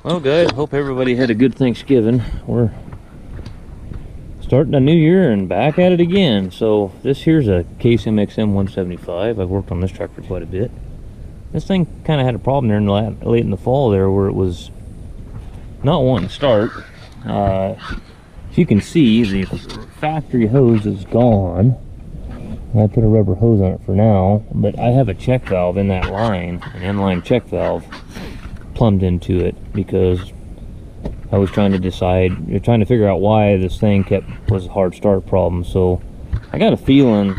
Well, guys, hope everybody had a good Thanksgiving. We're starting a new year and back at it again. So this here's a Case MXM 175. I've worked on this truck for quite a bit. This thing kind of had a problem there late in the fall there, where it was not wanting to start. As you can see, the factory hose is gone. I put a rubber hose on it for now, but I have a check valve in that line, an inline check valve plumbed into it, because I was trying to figure out why this thing was a hard start problem. So I got a feeling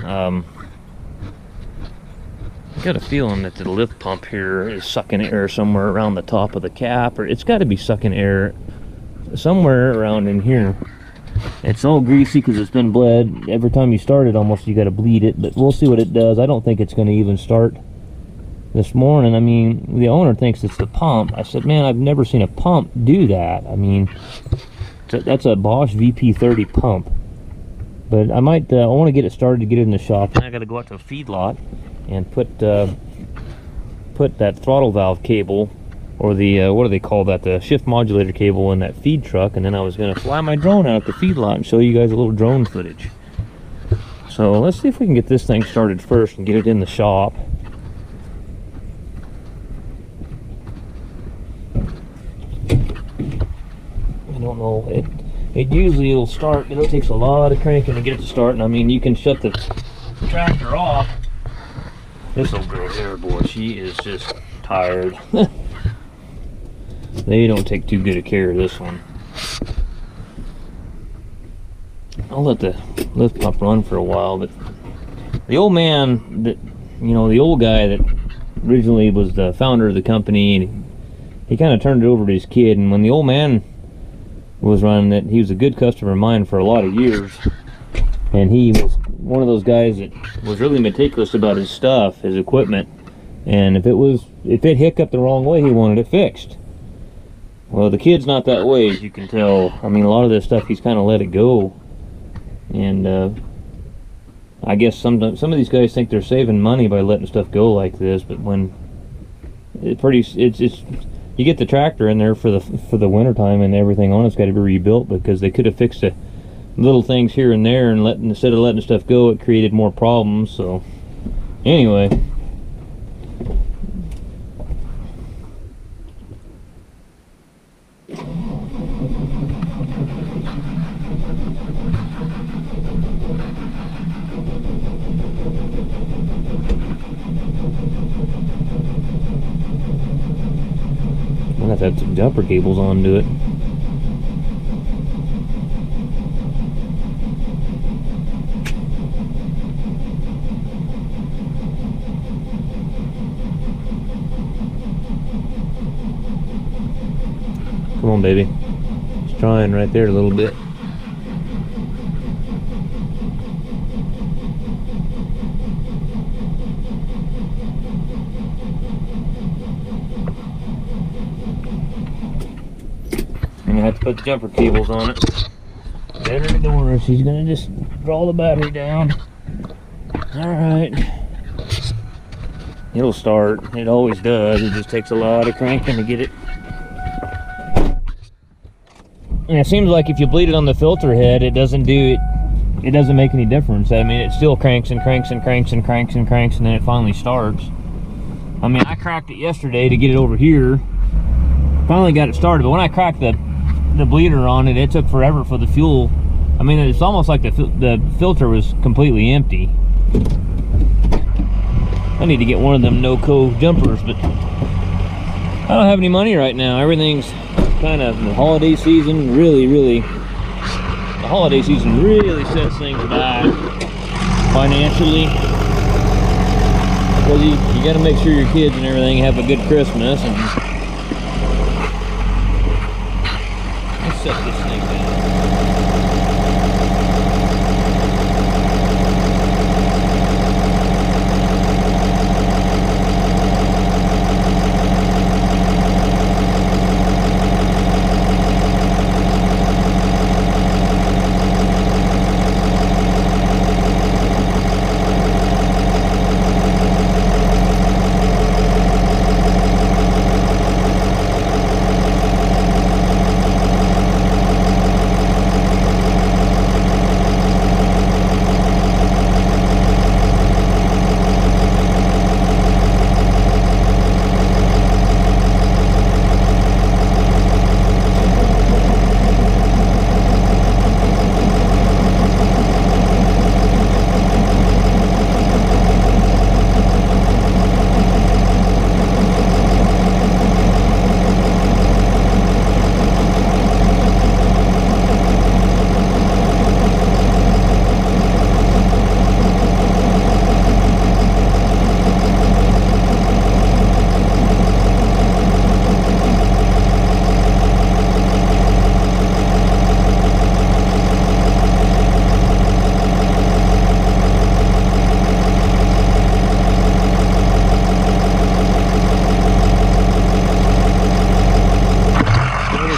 that the lift pump here is sucking air somewhere around the top of the cap, or it's got to be sucking air somewhere around in here. It's all greasy because it's been bled. Every time you start it, almost you got to bleed it, but we'll see what it does. I don't think it's going to even start this morning. I mean, the owner thinks it's the pump. I said, man, I've never seen a pump do that. I mean, that's a Bosch VP30 pump. But I want to get it started to get it in the shop. And I got to go out to a feedlot and put that throttle valve cable, or the what do they call that, the shift modulator cable, in that feed truck. And then I was going to fly my drone out at the feedlot and show you guys a little drone footage. So let's see if we can get this thing started first and get it in the shop. I don't know, it usually will start, but it takes a lot of cranking to get it to start. And I mean, you can shut the tractor off. This old girl here, boy, she is just tired. They don't take too good a care of this one. I'll let the lift pump run for a while, but the old man that, the old guy that originally was the founder of the company, he kind of turned it over to his kid. And when the old man was running it, he was a good customer of mine for a lot of years. And he was one of those guys that was really meticulous about his stuff, his equipment. And if it hiccuped the wrong way, he wanted it fixed. Well, the kid's not that way, as you can tell. I mean, a lot of this stuff he's kind of let it go. And I guess some of these guys think they're saving money by letting stuff go like this, but when you get the tractor in there for the winter time, and everything on it's got to be rebuilt, because they could have fixed the little things here and there, and instead of letting stuff go, it created more problems. So anyway, I'm gonna have to have some jumper cables onto it. Come on, baby. He's trying right there a little bit. I'm gonna have to put the jumper cables on it. Get her the door. She's gonna just draw the battery down. Alright. It'll start. It always does. It just takes a lot of cranking to get it. And it seems like if you bleed it on the filter head, it doesn't make any difference. I mean, it still cranks and cranks and cranks and cranks and cranks, and then it finally starts. I mean, I cracked it yesterday to get it over here. Finally got it started, but when I cracked the bleeder on it, it took forever for the fuel. I mean, it's almost like the filter was completely empty. I need to get one of them no-co jumpers, but I don't have any money right now. Everything's kind of, the holiday season really sets things back financially, because you got to make sure your kids and everything have a good Christmas. And let's set this thing down.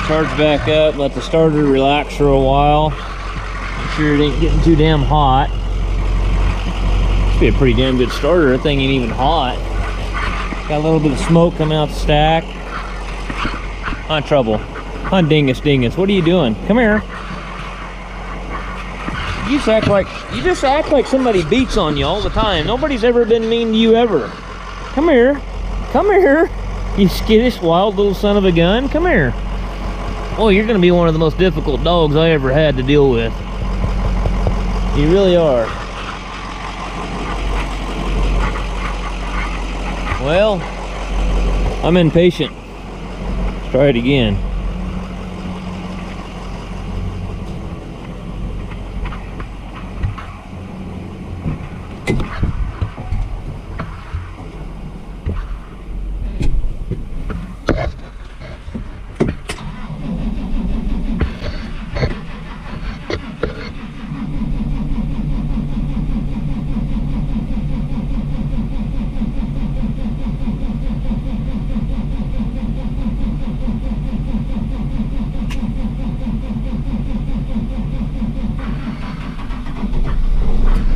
charge back up, let the starter relax for a while. Make sure it ain't getting too damn hot. Must be a pretty damn good starter. That thing ain't even hot. Got a little bit of smoke coming out the stack. On Trouble. On Dingus Dingus. What are you doing? Come here. You just act like somebody beats on you all the time. Nobody's ever been mean to you ever. Come here. Come here. You skittish, wild little son of a gun. Come here. Oh, you're going to be one of the most difficult dogs I ever had to deal with. You really are. Well, I'm impatient. Let's try it again.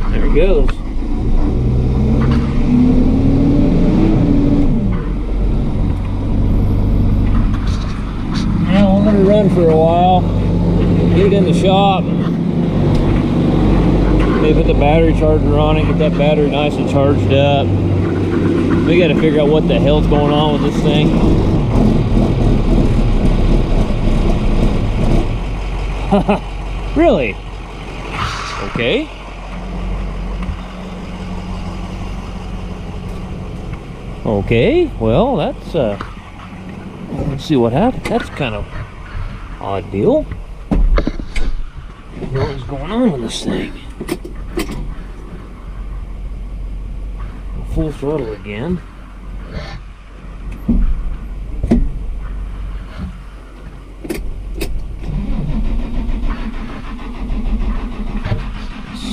There it goes. Now I'm gonna run for a while, get it in the shop, maybe put the battery charger on it, get that battery nice and charged up. We gotta figure out what the hell's going on with this thing. Really? Okay. Okay, well, that's, let's see what happened. That's kind of odd deal. What's going on with this thing? Full throttle again.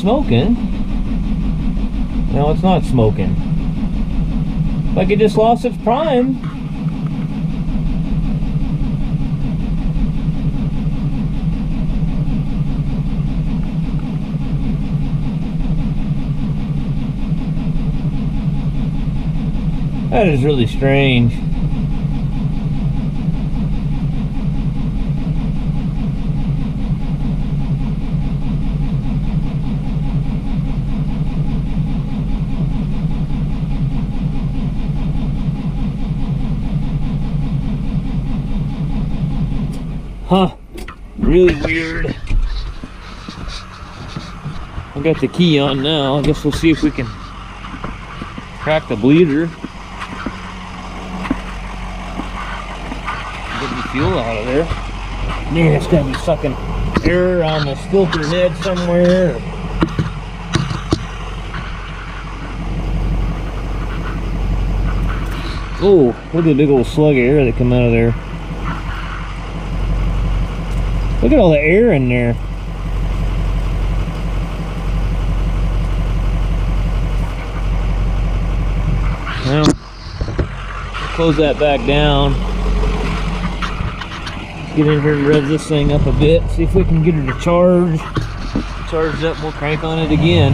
Smoking? No, it's not smoking. Like it just lost its prime. That is really strange. Huh, really weird. I got the key on now. I guess we'll see if we can crack the bleeder. Get the fuel out of there. Man, it's gotta be sucking air on this filter head somewhere. Oh, look at the big old slug of air that come out of there. Look at all the air in there. Well, close that back down. Get in here and rev this thing up a bit. See if we can get it to charge. Charged up, we'll crank on it again.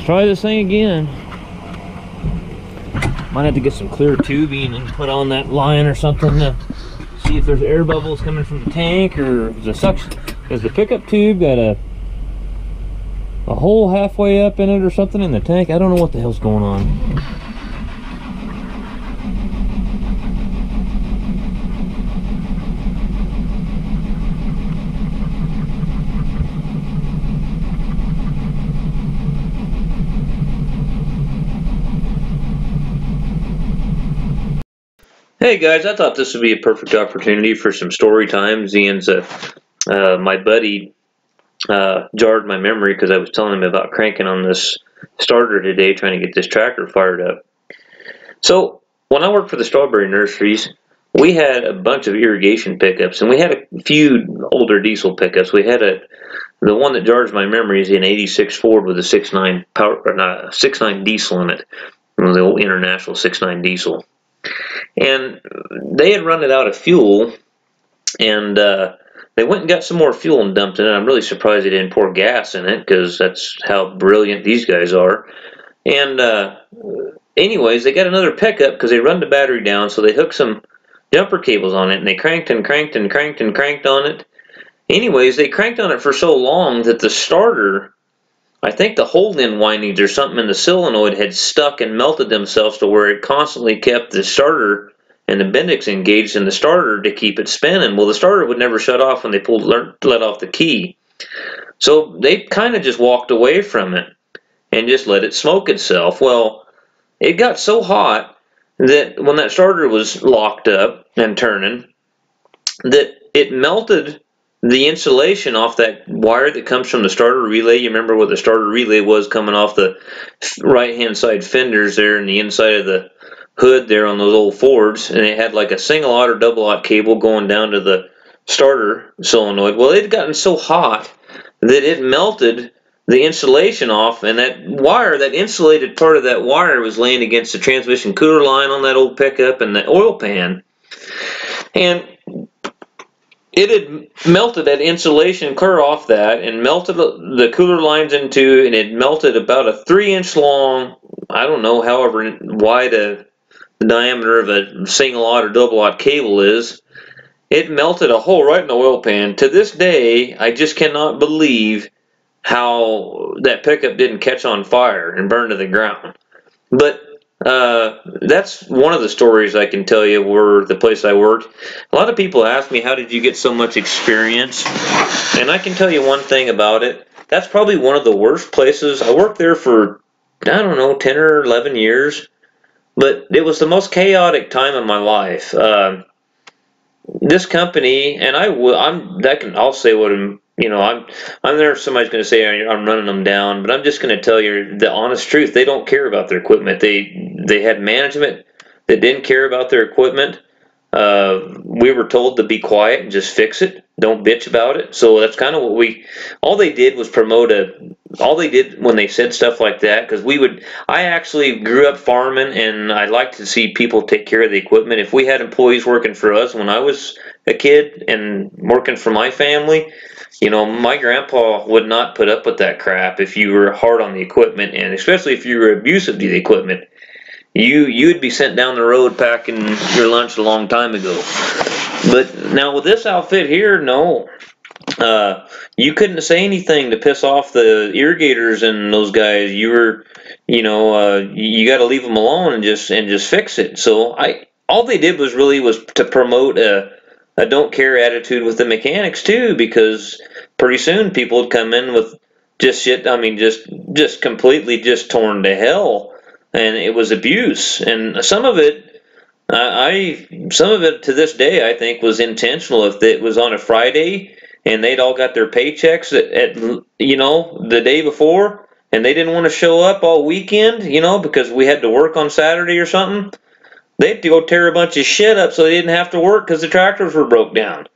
try this thing again. Might have to get some clear tubing and put on that line or something to see if there's air bubbles coming from the tank or the suction. Has the pickup tube got a hole halfway up in it or something in the tank? I don't know what the hell's going on. Hey guys, I thought this would be a perfect opportunity for some story time. Zian's my buddy jarred my memory because I was telling him about cranking on this starter today, trying to get this tractor fired up. So when I worked for the strawberry nurseries, we had a bunch of irrigation pickups, and we had a few older diesel pickups. We had the one that jars my memory is an '86 Ford with a 6.9 power, or not, 6.9 diesel in it, the old International 6.9 diesel. And they had run it out of fuel, and they went and got some more fuel and dumped in it. I'm really surprised they didn't pour gas in it, because that's how brilliant these guys are. And anyways, they got another pickup because they run the battery down, so they hooked some jumper cables on it, and they cranked and cranked and cranked and cranked on it. Anyways, they cranked on it for so long that the starter, I think the hold-in windings or something in the solenoid had stuck and melted themselves to where it constantly kept the starter and the Bendix engaged in the starter to keep it spinning. Well, the starter would never shut off when they let off the key. So they kind of just walked away from it and just let it smoke itself. Well, it got so hot that when that starter was locked up and turning, that it melted the insulation off that wire that comes from the starter relay. You remember what the starter relay was coming off the right-hand side fenders there and the inside of the hood there on those old Fords, and it had like a single-aught or double-aught cable going down to the starter solenoid. Well, it had gotten so hot that it melted the insulation off, and that wire, that insulated part of that wire, was laying against the transmission cooler line on that old pickup and the oil pan. And it had melted that insulation clear off that and melted the cooler lines into, and it melted about a 3-inch long, I don't know, however wide the diameter of a single-aught or double-aught cable is. It melted a hole right in the oil pan. To this day, I just cannot believe how that pickup didn't catch on fire and burn to the ground. But that's one of the stories I can tell you where the place I worked. A lot of people ask me, how did you get so much experience? And I can tell you one thing about it. That's probably one of the worst places. I worked there for, I don't know, 10 or 11 years. But it was the most chaotic time of my life. This company, and I'll say what I'm there if somebody's going to say I'm running them down, but I'm just going to tell you the honest truth. They don't care about their equipment. They had management that didn't care about their equipment. We were told to be quiet and just fix it. Don't bitch about it. So that's kind of what all they did was all they did when they said stuff like that, because I actually grew up farming, and I like to see people take care of the equipment. If we had employees working for us when I was a kid and working for my family, my grandpa would not put up with that crap if you were hard on the equipment, and especially if you were abusive to the equipment. You'd be sent down the road packing your lunch a long time ago. But now with this outfit here, no. You couldn't say anything to piss off the irrigators and those guys. You got to leave them alone and just fix it. So all they did was to promote a don't care attitude with the mechanics too, because pretty soon people would come in with just shit. I mean, just completely just torn to hell. And it was abuse, and some of it to this day I think was intentional. If it was on a Friday and they'd all got their paychecks at the day before, and they didn't want to show up all weekend, because we had to work on Saturday or something, they'd go tear a bunch of shit up so they didn't have to work because the tractors were broke down.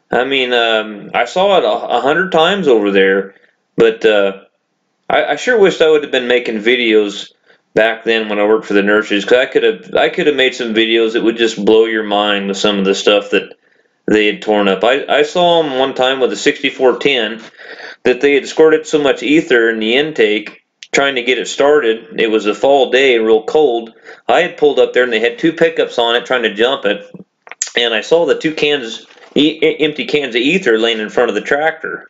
I mean, I saw it 100 times over there, but I sure wished I would have been making videos back then when I worked for the nurseries, because I could have made some videos that would just blow your mind with some of the stuff that they had torn up. I saw them one time with a 6410 that they had squirted so much ether in the intake trying to get it started. It was a fall day, real cold. I had pulled up there and they had 2 pickups on it trying to jump it, and I saw the 2 cans, empty cans of ether laying in front of the tractor.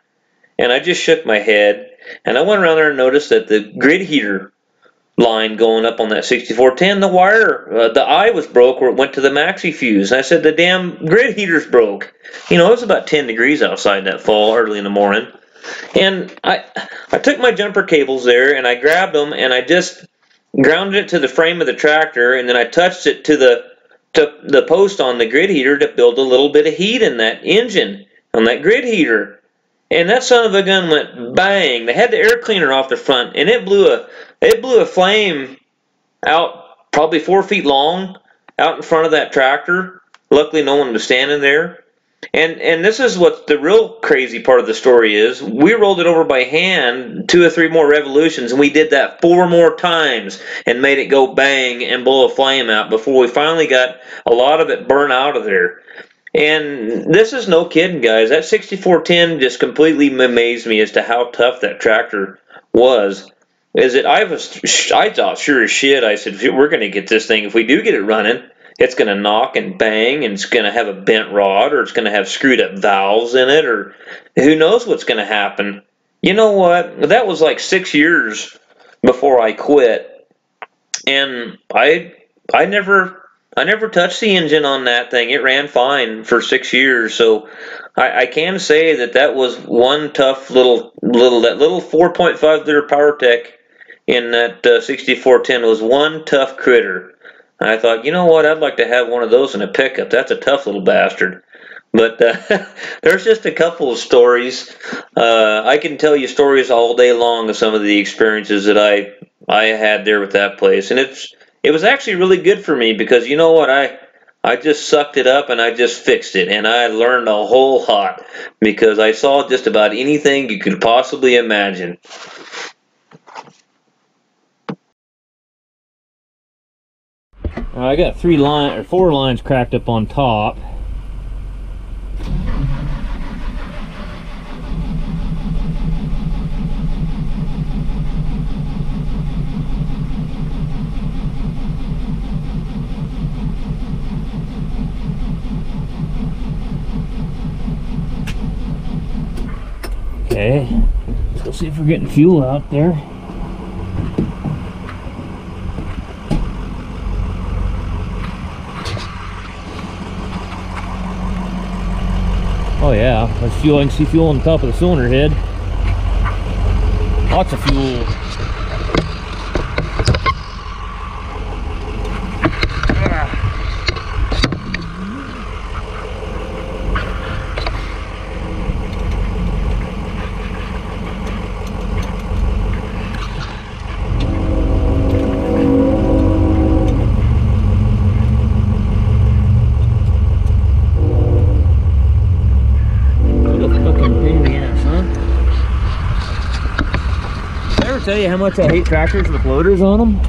And I just shook my head, and I went around there and noticed that the grid heater line going up on that 6410, the wire, the eye was broke where it went to the maxi fuse. And I said, the damn grid heater's broke. You know, it was about 10 degrees outside that fall, early in the morning. And I took my jumper cables there, and I grabbed them, and I just grounded it to the frame of the tractor, and then I touched it to the post on the grid heater to build a little bit of heat in that engine, on that grid heater. And that son of a gun went bang. They had the air cleaner off the front, and it blew a flame out probably 4 feet long out in front of that tractor. Luckily, no one was standing there. And this is what the real crazy part of the story is. We rolled it over by hand 2 or 3 more revolutions, and we did that 4 more times and made it go bang and blow a flame out before we finally got a lot of it burned out of there. And this is no kidding, guys. That 6410 just completely amazed me as to how tough that tractor was. I thought sure as shit, I said, we're going to get this thing. If we do get it running, it's going to knock and bang, and it's going to have a bent rod, or it's going to have screwed up valves in it, or who knows what's going to happen. You know what? That was like 6 years before I quit. And I never touched the engine on that thing. It ran fine for 6 years. So I can say that was one tough that little 4.5 liter PowerTech in that 6410 was one tough critter. I thought, you know what, I'd like to have one of those in a pickup. That's a tough little bastard. But there's just a couple of stories. I can tell you stories all day long of some of the experiences that I had there with that place. And it was actually really good for me because, you know what, I just sucked it up and I just fixed it. And I learned a whole lot because I saw just about anything you could possibly imagine. I got 4 lines cracked up on top. Okay, let's go see if we're getting fuel out there. Oh yeah, there's fuel. I can see fuel on the top of the cylinder head. Lots of fuel. Tell you how much I hate tractors with loaders on them.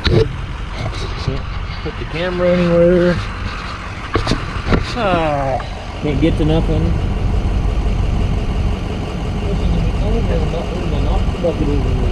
Can't put the camera anywhere. Can't get to nothing. Knock the bucket over here.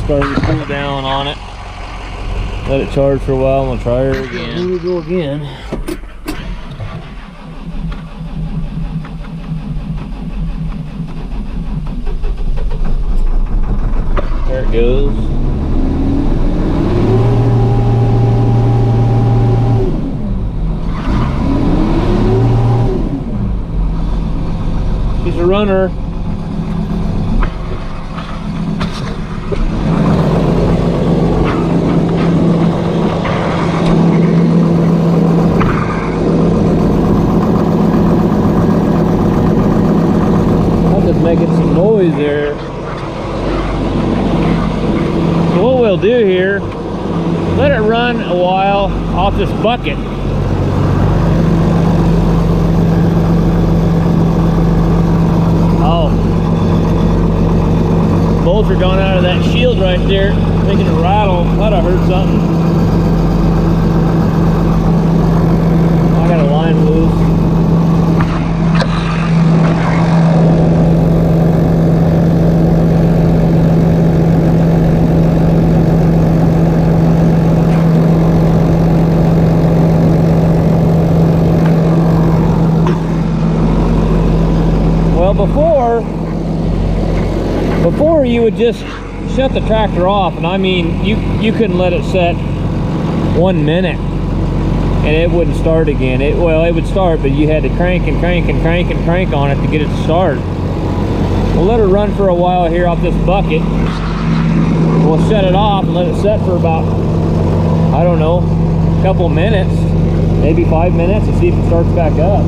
started to cool down on it. Let it charge for a while and we'll try her again. Here we go again. There it goes. She's a runner. I'm just making some noise there. So what we'll do here, let it run a while off this bucket. Oh, bolts are gone out of that shield right there, making it rattle. Thought I heard something. I got a line loose. Well, before you would just shut the tractor off, and I mean you couldn't let it set 1 minute and it wouldn't start again. It would start, but you had to crank and crank and crank and crank on it to get it to start. We'll let her run for a while here off this bucket. We'll shut it off and let it set for about, I don't know, a couple minutes, maybe 5 minutes, and see if it starts back up.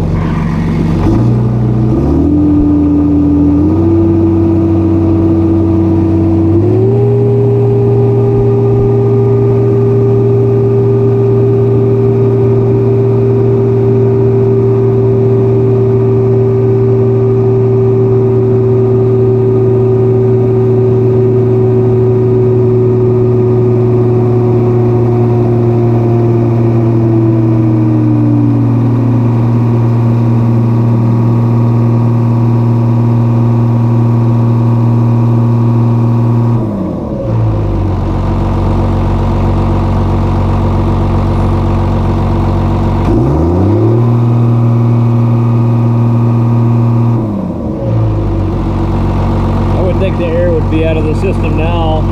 The air would be out of the system now.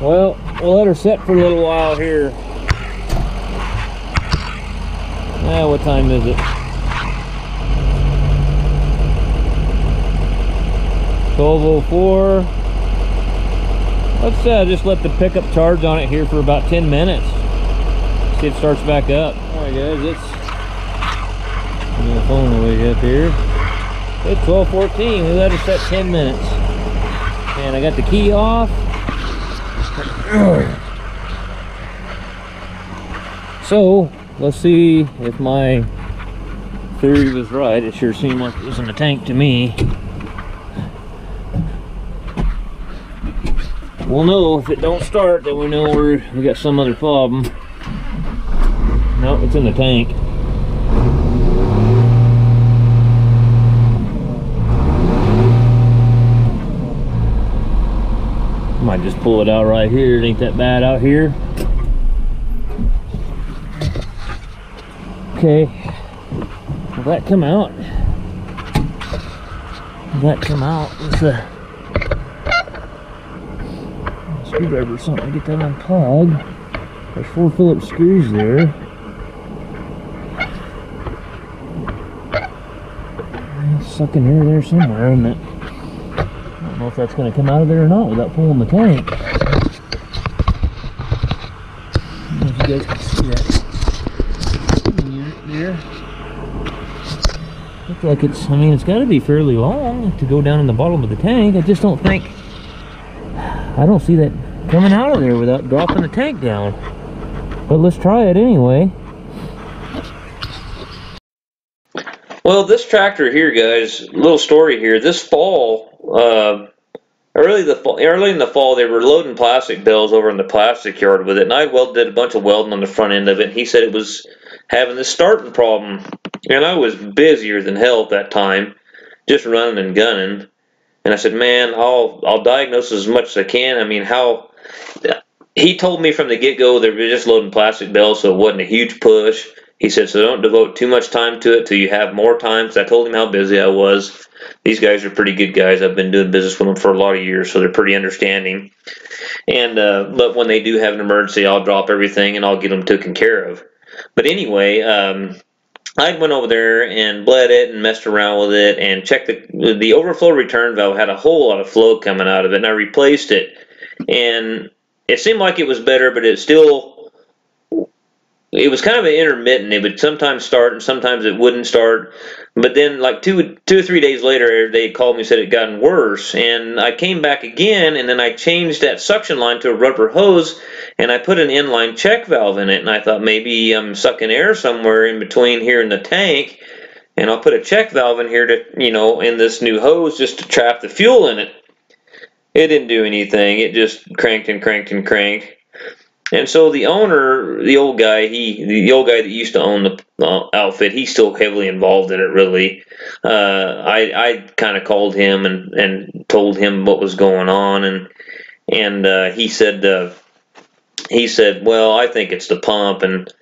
Well, we'll let her set for a little while here. What time is it? 12:04. Let's just let the pickup charge on it here for about 10 minutes. See if it starts back up. Alright guys, it's the phone away up here. It's 12:14. We let it set 10 minutes. And I got the key off. So let's see if my theory was right. It sure seemed like it was in the tank to me. We'll know if it don't start, then we know we got some other problem. No, it's in the tank. Might just pull it out right here. It ain't that bad out here. Okay, will that come out? Will that come out? It's a screwdriver or something to get that unplugged. There's 4 Phillips screws there. It's stuck in here there somewhere, isn't it? I don't know if that's going to come out of there or not without pulling the tank. I don't know if you guys can see that unit there. Looks like it's, I mean, it's got to be fairly long to go down in the bottom of the tank. I just don't think, I don't see that coming out of there without dropping the tank down. But let's try it anyway. Well, this tractor here, guys, little story here. This fall, early in the fall, they were loading plastic bales over in the plastic yard with it, and I did a bunch of welding on the front end of it. And he said it was having this starting problem, and I was busier than hell at that time. just running and gunning. And I said, man, I'll diagnose as much as I can. I mean, how he told me from the get-go they were just loading plastic bells, so it wasn't a huge push. He said, so don't devote too much time to it till you have more time, because I told him how busy I was. These guys are pretty good guys. I've been doing business with them for a lot of years, so they're pretty understanding. And but when they do have an emergency, I'll drop everything and I'll get them taken care of. But anyway, I went over there and bled it and messed around with it and checked the overflow return valve had a whole lot of flow coming out of it, and I replaced it. And it seemed like it was better, but it was kind of an intermittent. It would sometimes start and sometimes it wouldn't start. But then like two or 3 days later, they called me and said it had gotten worse. And I came back again, and then I changed that suction line to a rubber hose, and I put an inline check valve in it. And I thought maybe I'm sucking air somewhere in between here in the tank, and I'll put a check valve in here to, in this new hose just to trap the fuel in it. It didn't do anything. It just cranked and cranked and cranked. And so the owner, the old guy that used to own the outfit, he's still heavily involved in it, really. I kind of called him and told him what was going on, and he said, well, I think it's the pump. And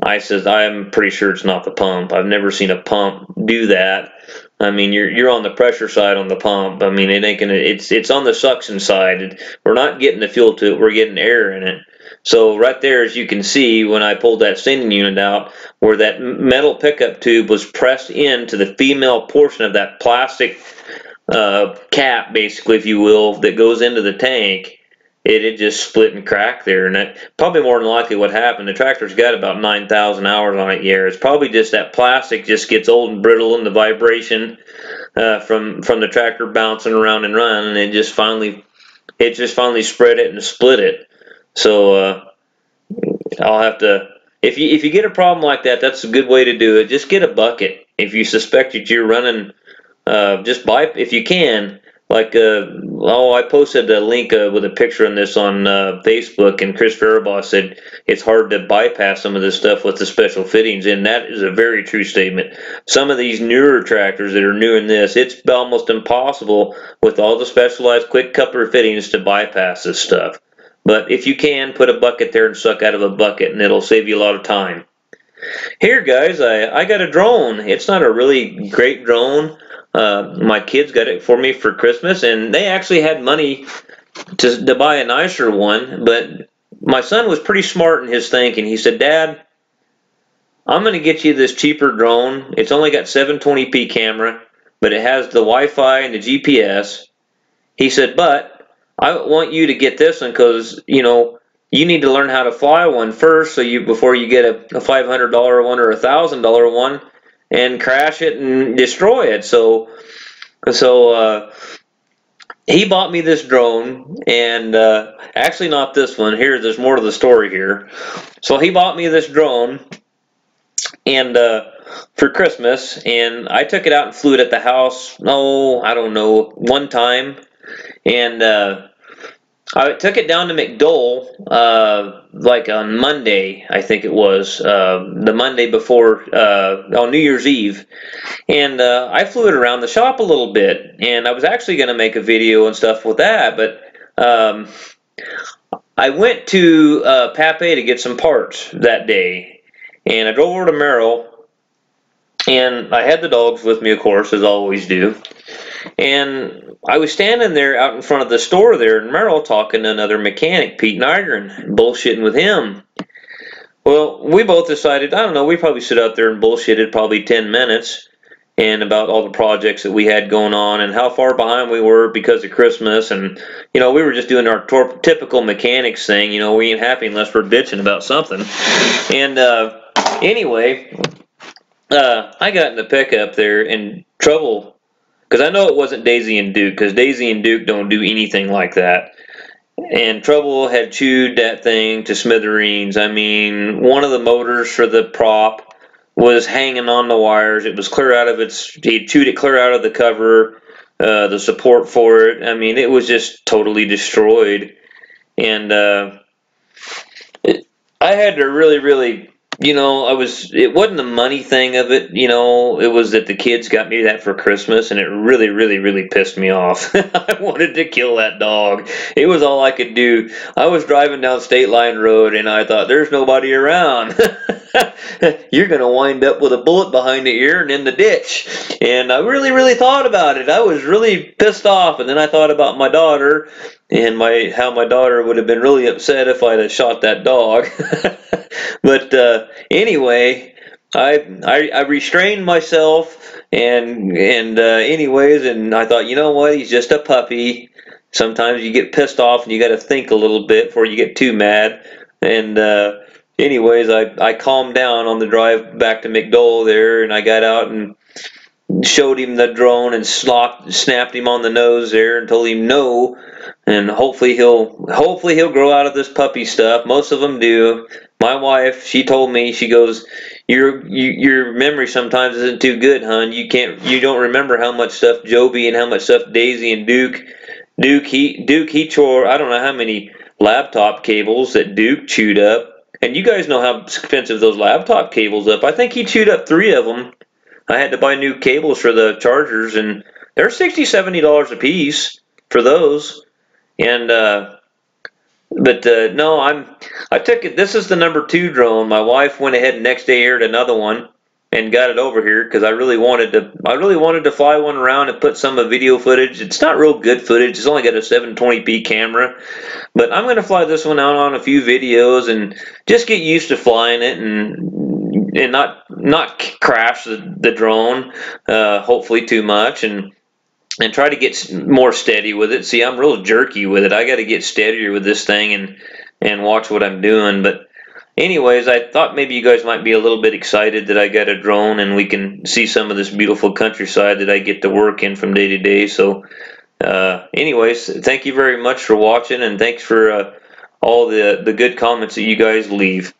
I said, I'm pretty sure it's not the pump. I've never seen a pump do that. I mean, you're on the pressure side on the pump. I mean, it ain't gonna. It's on the suction side. We're not getting the fuel to it. We're getting air in it. So right there, as you can see, when I pulled that sending unit out, where that metal pickup tube was pressed into the female portion of that plastic cap, basically, if you will, that goes into the tank, it had just split and cracked there. And that probably more than likely what happened. The tractor's got about 9,000 hours on it. Yeah, it's probably just that plastic just gets old and brittle, and the vibration from the tractor bouncing around and running, and it just finally spread it and split it. So I'll have to, if you get a problem like that, that's a good way to do it. Just get a bucket. If you suspect that you're running, just buy, if you can, like, I posted a link with a picture on this on Facebook, and Chris Faribaugh said it's hard to bypass some of this stuff with the special fittings, and that is a very true statement. Some of these newer tractors that are new in this, it's almost impossible with all the specialized quick coupler fittings to bypass this stuff. But if you can, put a bucket there and suck out of a bucket, and it'll save you a lot of time. Here, guys, I got a drone. It's not a really great drone. My kids got it for me for Christmas, and they actually had money to buy a nicer one. But my son was pretty smart in his thinking. He said, Dad, I'm going to get you this cheaper drone. It's only got 720p camera, but it has the Wi-Fi and the GPS. He said, but I want you to get this one because, you need to learn how to fly one first, so before you get a $500 one or a $1,000 one and crash it and destroy it. So he bought me this drone, and actually not this one. Here, there's more to the story here. So he bought me this drone, and for Christmas, and I took it out and flew it at the house. I don't know, one time. And I took it down to McDowell like on Monday, I think it was, the Monday before, on New Year's Eve. And I flew it around the shop a little bit, and I was actually going to make a video and stuff with that, but I went to Pape to get some parts that day, and I drove over to Merrill, and I had the dogs with me, of course, as I always do. And I was standing there out in front of the store there in Merrill talking to another mechanic, Pete Nygren, bullshitting with him. Well, we both decided, I don't know, we probably sit out there and bullshitted probably 10 minutes and about all the projects that we had going on and how far behind we were because of Christmas. And, we were just doing our typical mechanics thing. We ain't happy unless we're bitching about something. And anyway, I got in the pickup there in trouble. Because I know it wasn't Daisy and Duke, because Daisy and Duke don't do anything like that. And Trouble had chewed that thing to smithereens. I mean, one of the motors for the prop was hanging on the wires. It was clear out of he chewed it clear out of the cover, the support for it. I mean, it was just totally destroyed. And I had to really, really you know, it wasn't the money thing of it, you know, it was that the kids got me that for Christmas, and it really, really, really pissed me off. I wanted to kill that dog. It was all I could do. I was driving down State Line Road, and I thought, there's nobody around. You're going to wind up with a bullet behind the ear and in the ditch. And I really, really thought about it. I was really pissed off, and then I thought about my daughter, and how my daughter would have been really upset if I'd have shot that dog. But anyway, I restrained myself, and anyways, and I thought, you know what, he's just a puppy. Sometimes you get pissed off and you got to think a little bit before you get too mad. And anyways, I calmed down on the drive back to McDowell there, and I got out and showed him the drone and snapped him on the nose there and told him no, and hopefully he'll grow out of this puppy stuff. Most of them do. My wife, she told me, she goes, your memory sometimes isn't too good, hon. You don't remember how much stuff Joby and how much stuff Daisy and Duke he tore, I don't know how many laptop cables that Duke chewed up. And you guys know how expensive those laptop cables up. I think he chewed up 3 of them. I had to buy new cables for the chargers, and they're $60, $70 a piece for those. And but no, I took it. This is the number 2 drone. My wife went ahead and next day aired another one and got it over here because I really wanted to fly one around and put some video footage. It's not real good footage. It's only got a 720p camera, but I'm going to fly this one out on a few videos and just get used to flying it and not crash the drone, hopefully too much, and try to get more steady with it. See, I'm real jerky with it. I got to get steadier with this thing and watch what I'm doing. But anyways, I thought maybe you guys might be a little bit excited that I got a drone and we can see some of this beautiful countryside that I get to work in from day to day. So anyways, thank you very much for watching, and thanks for all the good comments that you guys leave.